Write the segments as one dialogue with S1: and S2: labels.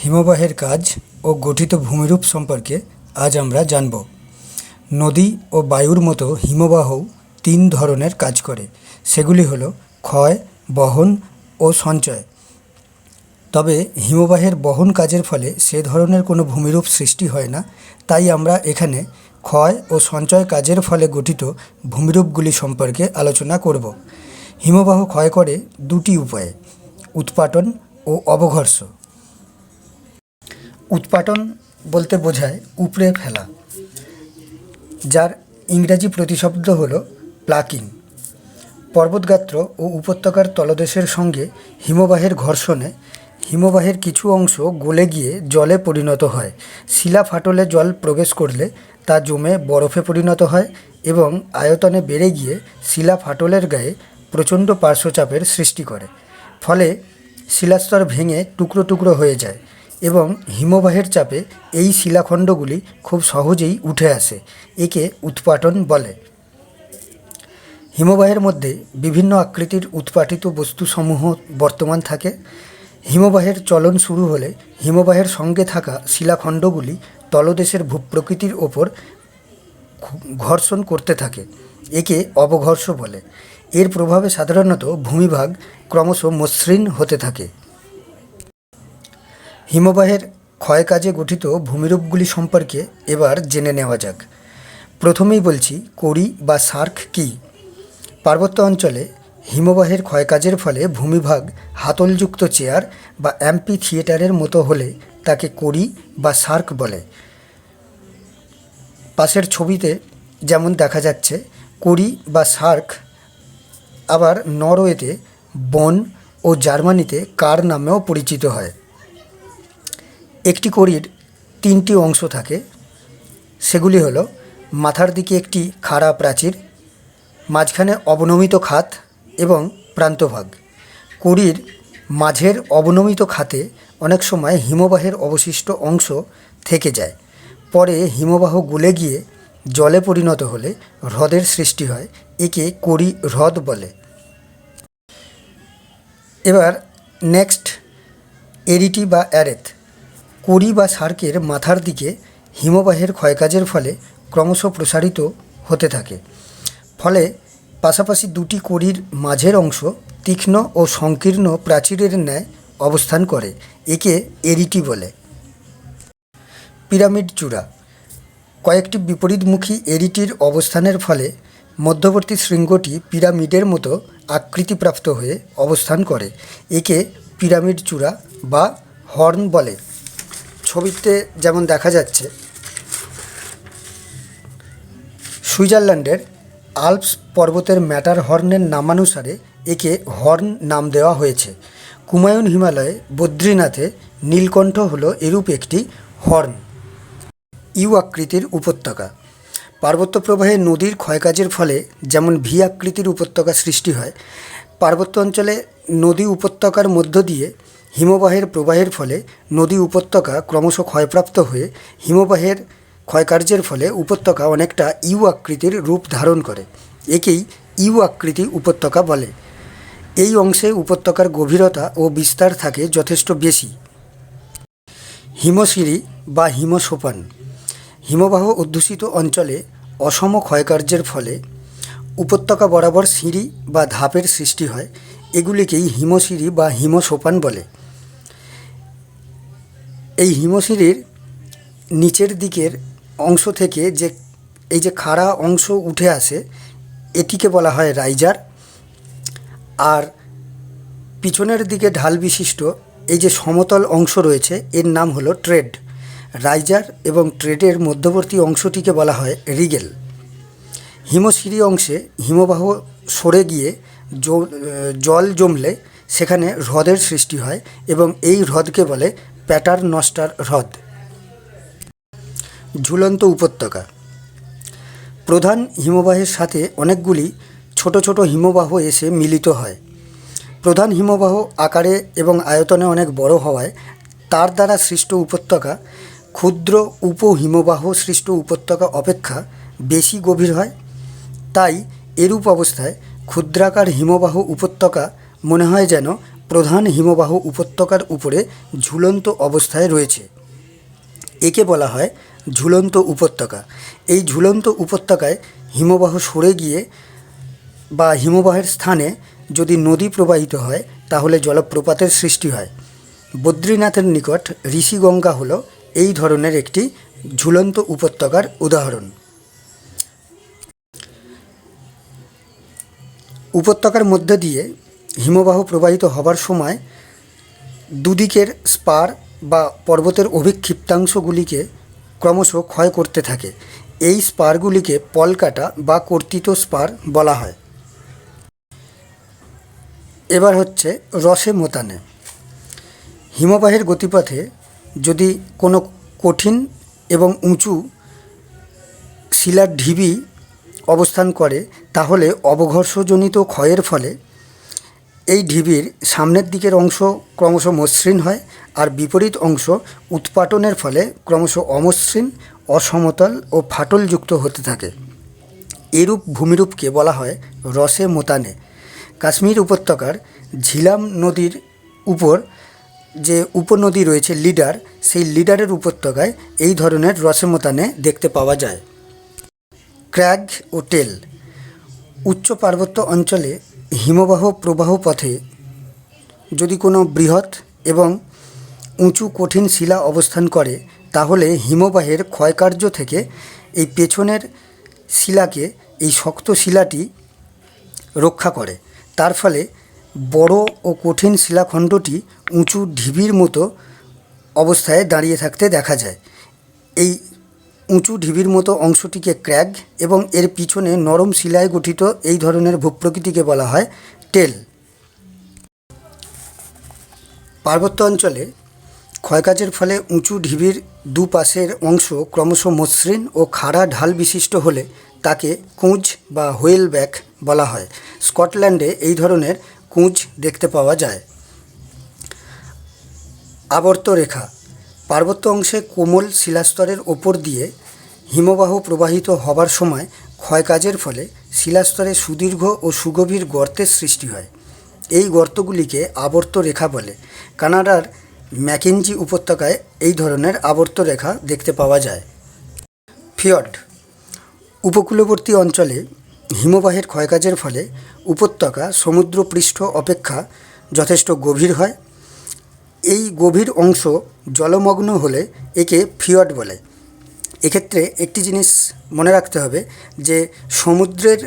S1: হিমবাহের কাজ ও গঠিত ভূমিরূপ সম্পর্কে আজ আমরা জানব। নদী ও বায়ুর মতো হিমবাহও তিন ধরনের কাজ করে, সেগুলি হলো ক্ষয়, বহন ও সঞ্চয়। তবে হিমবাহের বহন কাজের ফলে সে ধরনের কোনো ভূমিরূপ সৃষ্টি হয় না, তাই আমরা এখানে ক্ষয় ও সঞ্চয় কাজের ফলে গঠিত ভূমিরূপগুলি সম্পর্কে আলোচনা করব। হিমবাহ ক্ষয় করে দুটি উপায়ে: উৎপাটন ও অবঘর্ষ। উৎপাটন বলতে বোঝায় উপড়ে ফেলা, যার ইংরাজি প্রতিশব্দ হলো প্লাকিং। পর্বতগাত্র ও উপত্যকার তলদেশের সঙ্গে হিমবাহের ঘর্ষণে হিমবাহের কিছু অংশ গলে গিয়ে জলে পরিণত হয়। শিলা ফাটলে জল প্রবেশ করলে তা জমে বরফে পরিণত হয় এবং আয়তনে বেড়ে গিয়ে শিলা ফাটলের গায়ে প্রচণ্ড পার্শ্বচাপের সৃষ্টি করে। ফলে শিলাস্তর ভেঙে টুকরো টুকরো হয়ে যায় এবং হিমবাহের চাপে এই শিলাখণ্ডগুলি খুব সহজেই উঠে আসে। একে উৎপাটন বলে। হিমবাহের মধ্যে বিভিন্ন আকৃতির উৎপাটিত বস্তুসমূহ বর্তমান থাকে। হিমবাহের চলন শুরু হলে হিমবাহের সঙ্গে থাকা শিলাখণ্ডগুলি তলদেশের ভূপ্রকৃতির ওপর ঘর্ষণ করতে থাকে। একে অবঘর্ষ বলে। এর প্রভাবে সাধারণত ভূমিভাগ ক্রমশ মসৃণ হতে থাকে। হিমবাহের ক্ষয়কাজে গঠিত ভূমিরূপগুলি সম্পর্কে এবার জেনে নেওয়া যাক। প্রথমেই বলছি কড়ি বা সার্ক কী। পার্বত্য অঞ্চলে হিমবাহের ক্ষয়কাজের ফলে ভূমিভাগ হাতলযুক্ত চেয়ার বা অ্যাম্পি থিয়েটারের মতো হলে তাকে কড়ি বা সার্ক বলে। পাশের ছবিতে যেমন দেখা যাচ্ছে, কড়ি বা সার্ক আবার নরওয়েতে বন ও জার্মানিতে কার নামেও পরিচিত হয়। একটি কড়ির তিনটি অংশ থাকে, সেগুলি হলো মাথার দিকে একটি খাড়া প্রাচীর, মাঝখানে অবনমিত খাত এবং প্রান্তভাগ। কড়ির মাঝের অবনমিত খাতে অনেক সময় হিমবাহের অবশিষ্ট অংশ থেকে যায়। পরে হিমবাহ গলে গিয়ে জলে পরিণত হলে হ্রদের সৃষ্টি হয়। একে কড়ি হ্রদ বলে। এবার নেক্সট এরিটি বা অ্যারেথ। কড়ি বা সার্কের মাথার দিকে হিমবাহের ক্ষয়কাজের ফলে ক্রমশ প্রসারিত হতে থাকে। ফলে পাশাপাশি দুটি কড়ির মাঝের অংশ তীক্ষ্ণ ও সংকীর্ণ প্রাচীরের ন্যায় অবস্থান করে। একে এরিটি বলে। পিরামিড চূড়া। কয়েকটি বিপরীতমুখী এরিটির অবস্থানের ফলে মধ্যবর্তী শৃঙ্গটি পিরামিডের মতো আকৃতিপ্রাপ্ত হয়ে অবস্থান করে। একে পিরামিড চূড়া বা হর্ন বলে। ছবিতে যেমন দেখা যাচ্ছে, সুইজারল্যান্ডের আল্পস পর্বতের ম্যাটার হর্নের নামানুসারে একে হর্ন নাম দেওয়া হয়েছে। কুমায়ুন হিমালয়ে বদ্রীনাথে নীলকণ্ঠ হলো এরূপ একটি হর্ন। ইউ আকৃতির উপত্যকা। পার্বত্য প্রবাহে নদীর ক্ষয়কাজের ফলে যেমন ভি আকৃতির উপত্যকা সৃষ্টি হয়, পার্বত্য অঞ্চলে নদী উপত্যকার মধ্য দিয়ে হিমবাহের প্রবাহের ফলে নদী উপত্যকা ক্রমশ ক্ষয়প্রাপ্ত হয়ে হিমবাহের ক্ষয়কার্যের ফলে উপত্যকা অনেকটা ইউ আকৃতির রূপ ধারণ করে। একেই ইউ আকৃতি উপত্যকা বলে। এই অংশে উপত্যকার গভীরতা ও বিস্তার থাকে যথেষ্ট বেশি। হিমশিরি বা হিমসোপান। হিমবাহ অধ্যুষিত অঞ্চলে অসম ক্ষয়কার্যের ফলে উপত্যকা বরাবর সিঁড়ি বা ধাপের সৃষ্টি হয়। এগুলিকেই হিমশিরি বা হিমসোপান বলে। এই হিমশিরির নিচের দিকের অংশ থেকে এই যে খাড়া অংশ উঠে আসে, এটিকে বলা হয় রাইজার। আর পিছনের দিকে ঢাল বিশিষ্ট এই যে সমতল অংশ রয়েছে, এর নাম হলো ট্রেড। রাইজার এবং ট্রেডের মধ্যবর্তী অংশটিকে বলা হয় রিগেল। হিমশিরি অংশে হিমবাহ সরে গিয়ে জল জমলে সেখানে হ্রদের সৃষ্টি হয় এবং এই হ্রদকে বলে প্যাটারনস্টার হ্রদ। ঝুলন্ত উপত্যকা। প্রধান হিমবাহের সাথে অনেকগুলি ছোট ছোট হিমবাহ এসে মিলিত হয়। প্রধান হিমবাহ আকারে এবং আয়তনে অনেক বড় হওয়ায় তার দ্বারা সৃষ্ট উপত্যকা ক্ষুদ্র উপহিমবাহ সৃষ্ট উপত্যকা অপেক্ষা বেশি গভীর হয়। তাই এরূপ অবস্থায় ক্ষুদ্রাকার হিমবাহ উপত্যকা মনে হয় যেন প্রধান হিমবাহ উপত্যকার উপরে ঝুলন্ত অবস্থায় রয়েছে। একে বলা হয় ঝুলন্ত উপত্যকা। এই ঝুলন্ত উপত্যকায় হিমবাহ সরে গিয়ে বা হিমবাহের স্থানে যদি নদী প্রবাহিত হয় তাহলে জলপ্রপাতের সৃষ্টি হয়। বদ্রীনাথের নিকট ঋষিগঙ্গা হলো এই ধরনের একটি ঝুলন্ত উপত্যকার উদাহরণ। উপত্যকার মধ্যে দিয়ে হিমবাহ প্রবাহিত হবার সময় দুদিকের স্পার বা পর্বতের অভিক্ষিপ্তাংশগুলিকে ক্রমশ ক্ষয় করতে থাকে। এই স্পারগুলিকে পলকাটা বা কর্তিত স্পার বলা হয়। এবার হচ্ছে রসে মোতানে। হিমবাহের গতিপথে যদি কোনো কঠিন এবং উঁচু শিলার ঢিবি অবস্থান করে তাহলে অবঘর্ষজনিত ক্ষয়ের ফলে এই ঢিবির সামনের দিকের অংশ ক্রমশ মসৃণ হয়, আর বিপরীত অংশ উৎপাটনের ফলে ক্রমশ অমসৃণ, অসমতল ও ফাটলযুক্ত হতে থাকে। এরূপ ভূমিরূপকে বলা হয় রসে মোতানে। কাশ্মীর উপত্যকার ঝিলাম নদীর উপর যে উপনদী রয়েছে লিডার, সেই লিডারের উপত্যকায় এই ধরনের রসে মোতানে দেখতে পাওয়া যায়। ক্র্যাগ ও টেল। উচ্চ পার্বত্য অঞ্চলে হিমবাহ প্রবাহ পথে যদি কোনো বৃহৎ এবং উঁচু কঠিন শিলা অবস্থান করে তাহলে হিমবাহের ক্ষয়কার্য থেকে এই পেছনের শিলাকে, এই শক্ত শিলাটি রক্ষা করে। তার ফলে বড় ও কঠিন শিলাখণ্ডটি উঁচু ঢিবির মতো অবস্থায় দাঁড়িয়ে থাকতে দেখা যায়। এই উঁচু ঢিবির মতো অংশটিকে ক্র্যাগ এবং এর পিছনে নরম শিলায় গঠিত এই ধরনের ভূপ্রকৃতিকে বলা হয় টেল। পার্বত্য অঞ্চলে ক্ষয়কাজের ফলে উঁচু ঢিবির দুপাশের অংশ ক্রমশ মসৃণ ও খাড়া ঢাল বিশিষ্ট হলে তাকে কুঁজ বা হুইল ব্যাক বলা হয়। স্কটল্যান্ডে এই ধরনের কুঁজ দেখতে পাওয়া যায়। আবর্তরেখা। পার্বত্য অংশে কোমল শিলাস্তরের ওপর দিয়ে হিমবাহ প্রবাহিত হবার সময় ক্ষয়কাজের ফলে শিলাস্তরে সুদীর্ঘ ও সুগভীর গর্তের সৃষ্টি হয়। এই গর্তগুলিকে আবর্তরেখা বলে। কানাডার ম্যাকেঞ্জি উপত্যকায় এই ধরনের আবর্তরেখা দেখতে পাওয়া যায়। ফিয়র্ড। উপকূলবর্তী অঞ্চলে হিমবাহের ক্ষয়কাজের ফলে উপত্যকা সমুদ্রপৃষ্ঠ অপেক্ষা যথেষ্ট গভীর হয়। এই গভীর অংশ জলমগ্ন হলে একে ফিয়র্ড বলে। এক্ষেত্রে একটি জিনিস মনে রাখতে হবে যে সমুদ্রের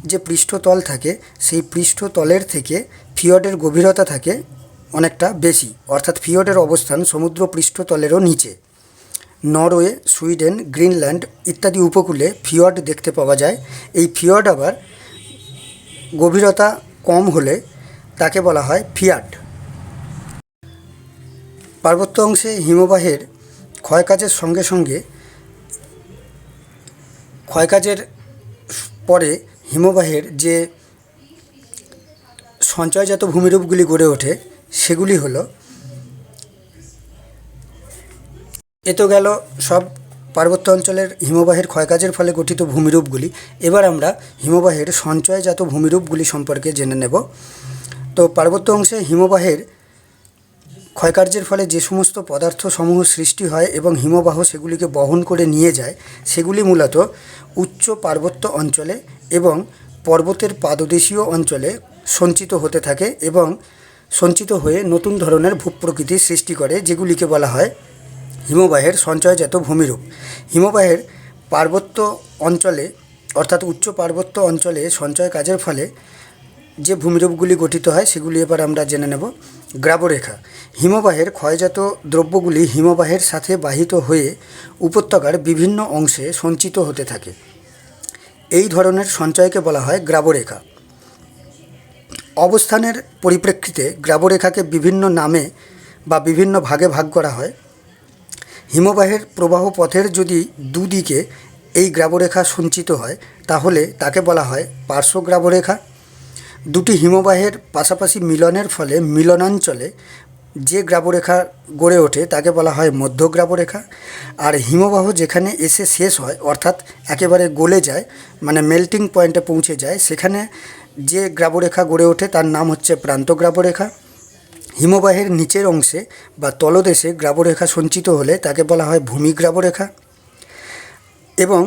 S1: যে পৃষ্ঠতল থাকে সেই পৃষ্ঠতলের থেকে ফিয়র্ডের গভীরতা থাকে অনেকটা বেশি, অর্থাৎ ফিয়র্ডের অবস্থান সমুদ্র পৃষ্ঠতলেরও নিচে। নরওয়ে, সুইডেন, গ্রিনল্যান্ড ইত্যাদি উপকূলে ফিয়র্ড দেখতে পাওয়া যায়। এই ফিয়র্ড আবার গভীরতা কম হলে তাকে বলা হয় ফিয়ার্ড। পার্বত্য অংশে হিমবাহের ক্ষয়কাজের সঙ্গে সঙ্গে ক্ষয়কাজের পরে হিমবাহের যে সঞ্চয়জাত ভূমিরূপগুলি গড়ে ওঠে সেগুলি হলো, এ তো গেল সব পার্বত্য অঞ্চলের হিমবাহের ক্ষয়কাজের ফলে গঠিত ভূমিরূপগুলি। এবার আমরা হিমবাহের সঞ্চয়জাত ভূমিরূপগুলি সম্পর্কে জেনে নেব। তো পার্বত্য অংশে হিমবাহের ক্ষয়কার্যের ফলে যে সমস্ত পদার্থসমূহ সৃষ্টি হয় এবং হিমবাহ সেগুলিকে বহন করে নিয়ে যায় সেগুলি মূলত উচ্চ পার্বত্য অঞ্চলে এবং পর্বতের পাদদেশীয় অঞ্চলে সঞ্চিত হতে থাকে এবং সঞ্চিত হয়ে নতুন ধরনের ভূপ্রকৃতির সৃষ্টি করে, যেগুলিকে বলা হয় হিমবাহের সঞ্চয়জাত ভূমিরূপ। হিমবাহের পার্বত্য অঞ্চলে অর্থাৎ উচ্চ পার্বত্য অঞ্চলে সঞ্চয় কাজের ফলে যে ভূমিরূপগুলি গঠিত হয় সেগুলি এবার আমরা জেনে নেব। গ্রাবরেখা। হিমবাহের ক্ষয়জাত দ্রব্যগুলি হিমবাহের সাথে বাহিত হয়ে উপত্যকার বিভিন্ন অংশে সঞ্চিত হতে থাকে। এই ধরনের সঞ্চয়কে বলা হয় গ্রাবরেখা। অবস্থানের পরিপ্রেক্ষিতে গ্রাবরেখাকে বিভিন্ন নামে বা বিভিন্ন ভাগে ভাগ করা হয়। হিমবাহের প্রবাহ পথের যদি দুদিকে এই গ্রাবরেখা সঞ্চিত হয় তাহলে তাকে বলা হয় পার্শ্বগ্রাবরেখা। দুটি হিমবাহের পাশাপাশি মিলনের ফলে মিলনাঞ্চলে যে গ্রাবরেখা গড়ে ওঠে তাকে বলা হয় মধ্যগ্রাবরেখা। আর হিমবাহ যেখানে এসে শেষ হয় অর্থাৎ একেবারে গলে যায়, মানে মেল্টিং পয়েন্টে পৌঁছে যায়, সেখানে যে গ্রাবরেখা গড়ে ওঠে তার নাম হচ্ছে প্রান্তগ্রাবরেখা। হিমবাহের নিচের অংশে বা তলদেশে গ্রাবরেখা সঞ্চিত হলে তাকে বলা হয় ভূমিগ্রাবরেখা। এবং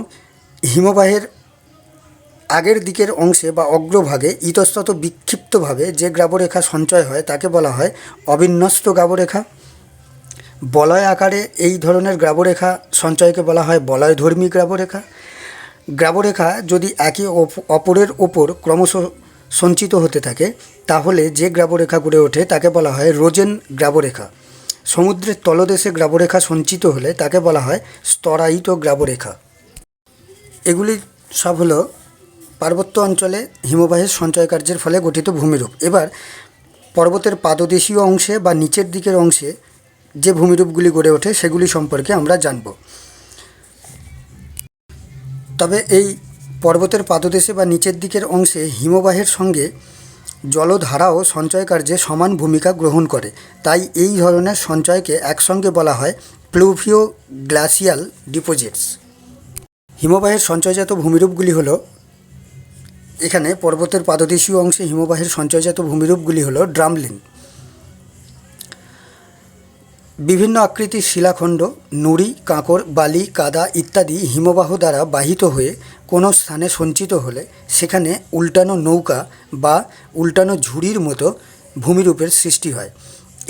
S1: হিমবাহের আগের দিকের অংশে বা অগ্রভাগে ইতস্তত বিক্ষিপ্তভাবে যে গ্রাবরেখা সঞ্চয় হয় তাকে বলা হয় অবিন্যস্ত গ্রাবরেখা। বলয় আকারে এই ধরনের গ্রাবরেখা সঞ্চয়কে বলা হয় বলয়ধর্মী গ্রাবরেখা। গ্রাবরেখা যদি একে অপরের ওপর ক্রমশ সঞ্চিত হতে থাকে তাহলে যে গ্রাবরেখা গড়ে ওঠে তাকে বলা হয় রোজেন গ্রাবরেখা। সমুদ্রের তলদেশে গ্রাবরেখা সঞ্চিত হলে তাকে বলা হয় স্তরায়িত গ্রাবরেখা। এগুলি সব হলো পার্বত্য অঞ্চলে হিমবাহের সঞ্চয় কার্যের ফলে গঠিত ভূমিরূপ। এবার পর্বতের পাদদেশীয় অংশে বা নিচের দিকের অংশে যে ভূমিরূপগুলি গড়ে ওঠে সেগুলি সম্পর্কে আমরা জানব। তবে এই পর্বতের পাদদেশে বা নিচের দিকের অংশে হিমবাহের সঙ্গে জলধারাও সঞ্চয় কার্যে সমান ভূমিকা গ্রহণ করে। তাই এই ধরনের সঞ্চয়কে একসঙ্গে বলা হয় প্লুভিও গ্লাসিয়াল ডিপোজিটস। হিমবাহের সঞ্চয়জাত ভূমিরূপগুলি হলো, এখানে পর্বতের পাদদেশীয় অংশে হিমবাহের সঞ্চয়জাত ভূমিরূপগুলি হলো ড্রামলিন। বিভিন্ন আকৃতির শিলাখণ্ড, নুড়ি, কাঁকর, বালি, কাদা ইত্যাদি হিমবাহ দ্বারা বাহিত হয়ে কোনো স্থানে সঞ্চিত হলে সেখানে উল্টানো নৌকা বা উল্টানো ঝুড়ির মতো ভূমিরূপের সৃষ্টি হয়।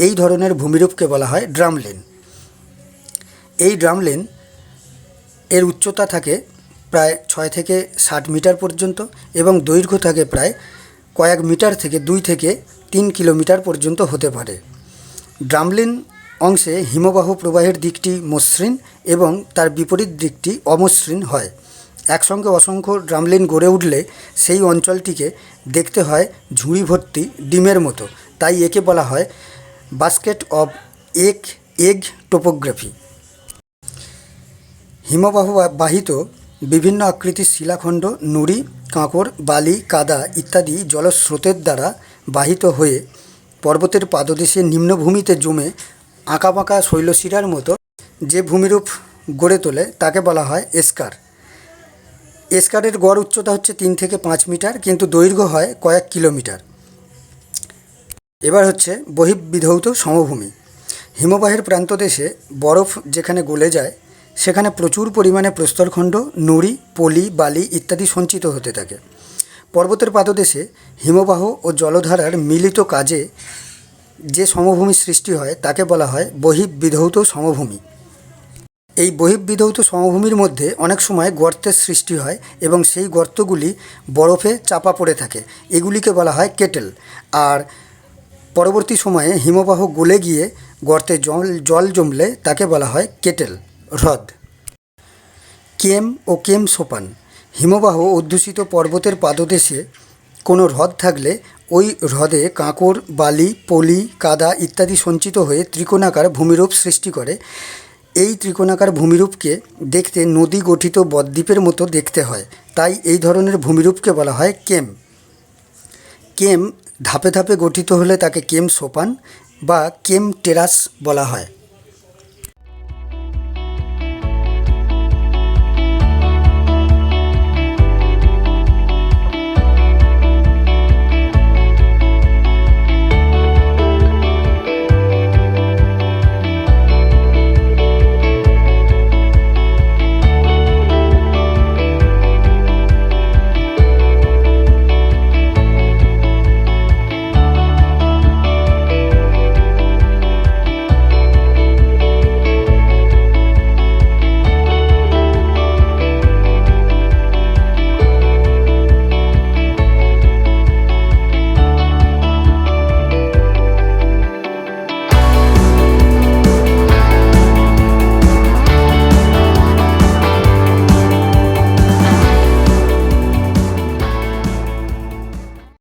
S1: এই ধরনের ভূমিরূপকে বলা হয় ড্রামলিন। এই ড্রামলিন এর উচ্চতা থাকে প্রায় 6 থেকে 60 মিটার পর্যন্ত এবং দৈর্ঘ্য থাকে প্রায় কয়েক মিটার থেকে 2 থেকে 3 কিলোমিটার পর্যন্ত হতে পারে। ড্রামলিন অংশে হিমবাহ প্রবাহের দিকটি মসৃণ এবং তার বিপরীত দিকটি অমসৃণ হয়। একসঙ্গে অসংখ্য ড্রামলিন গড়ে উঠলে সেই অঞ্চলটিকে দেখতে হয় ঝুড়ি ভর্তি ডিমের মতো। তাই একে বলা হয় বাস্কেট অব এগ টোপোগ্রাফি। হিমবাহ বাহিত বিভিন্ন আকৃতির শিলাখণ্ড, নুড়ি, কাঁকর, বালি, কাদা ইত্যাদি জলস্রোতের দ্বারা বাহিত হয়ে পর্বতের পাদদেশে নিম্নভূমিতে জমে আঁকাবাঁকা শৈলশিরার মতো যে ভূমিরূপ গড়ে তোলে তাকে বলা হয় এস্কার। এস্কারের গড় উচ্চতা হচ্ছে 3 থেকে 5 মিটার, কিন্তু দৈর্ঘ্য হয় কয়েক কিলোমিটার। এবার হচ্ছে বহিঃবিধৌত সমভূমি। হিমবাহের প্রান্তদেশে বরফ যেখানে গলে যায় সেখানে প্রচুর পরিমাণে প্রস্তরখণ্ড, নুড়ি, পলি, বালি ইত্যাদি সঞ্চিত হতে থাকে। পর্বতের পাদদেশে হিমবাহ ও জলধারার মিলিত কাজে যে সমভূমি সৃষ্টি হয় তাকে বলা হয় বহিঃবিধৌত সমভূমি। এই বহিঃবিধৌত সমভূমির মধ্যে অনেক সময় গর্তের সৃষ্টি হয় এবং সেই গর্তগুলি বরফে চাপা পড়ে থাকে। এগুলিকে বলা হয় কেটেল। আর পরবর্তী সময়ে হিমবাহ গলে গিয়ে গর্তে জল জমলে তাকে বলা হয় কেটেল হ্রদ। কেম ও কেম সোপান। হিমবাহ অধ্যুষিত পর্বতের পাদদেশে কোনো হ্রদ থাকলে ওই হ্রদে কাঁকর, বালি, পলি, কাদা ইত্যাদি সঞ্চিত হয়ে ত্রিকোণাকার ভূমিরূপ সৃষ্টি করে। এই ত্রিকোণাকার ভূমিরূপকে দেখতে নদী গঠিত বদ্বীপের মতো দেখতে হয়। তাই এই ধরনের ভূমিরূপকে বলা হয় কেম। কেম ধাপে ধাপে গঠিত হলে তাকে কেম সোপান বা কেম টেরাস বলা হয়।